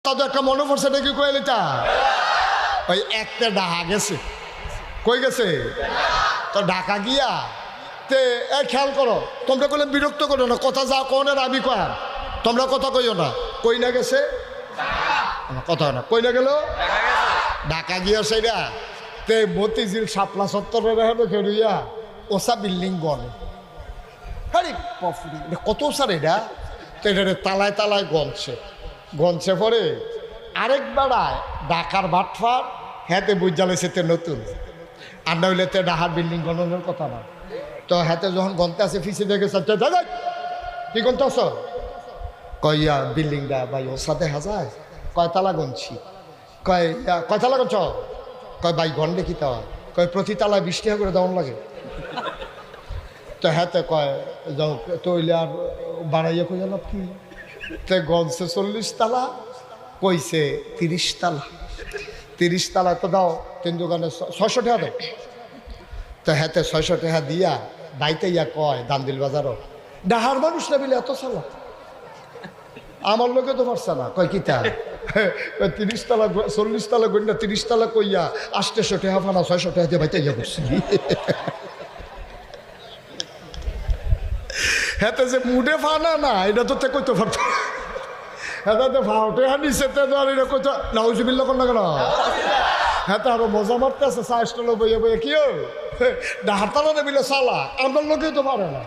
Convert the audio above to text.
তাদের একটা মনে পড়ছে নাকি কইলিটা ওই একটা ডাহা গেছে কই গেছে তো ঢাকা গিয়া তে খেয়াল করো তোমরা বলে বিরক্ত করো না কথা যা কোনের আমি কয়ার তোমরা কথা কইও না কই না গেছে কথা না কই না গেল ঢাকা গিয়া সেইটা তে মতিঝিল শাপলা চত্বরের খেলুইয়া ওসা বিল্ডিং গনে আরে কত সার এটা তো এটা তালায় তালায় গনছে পরে আরেক বেড়ায় ঢাকার বাটফার হ্যাঁতে বুঝালেছে তে নতুন আর না হইলে তে ঢাকার বিল্ডিং গণনের কথা না তো হাতে যখন গন্তে আছে ফিসে দেখে দাদা কি গন্তে আস কইয়া বিল্ডিংটা ভাই ওর সাথে হাজায় কয়তালা গনছি কয়তালা গনছ কয় ভাই গন্ডে কি তা কয় প্রতি তালায় 20 টাকা করে দেওয়ান লাগে তো হাতে কয় যাও তৈলে আর বাড়াইয়া কই লাভ কি তে গনছে 40 তালা কইছে 30 তালা 30 তালা তো দাও তিন দোকানে 600 টাকা দাও তো হাতে 600 টাকা দিয়া বাইতে ইয়া কয় দান্দিল বাজারও ডাহার মানুষ না বিলে এত সালা আমার লোকে তো পারছে না কয় কিতা 30 তালা 40 তালা গন্ডা 30 তালা কইয়া 800 টাকা ফানা 600 টাকা দিয়ে বাইতে ইয়া করছি হেতে যে মুডে ফানা না এটা তো তে কইতে পারত হেতে ফাউটে হানিছে তে আর এটা কইতো নাউজুবিল্লাহ কোন না কেন হেতে আরো মজা মারতে আছে 4 স্টল বইয়ে বইয়ে কিও ডাহার তালা বিলে সালা আমার লোকে তো পারে না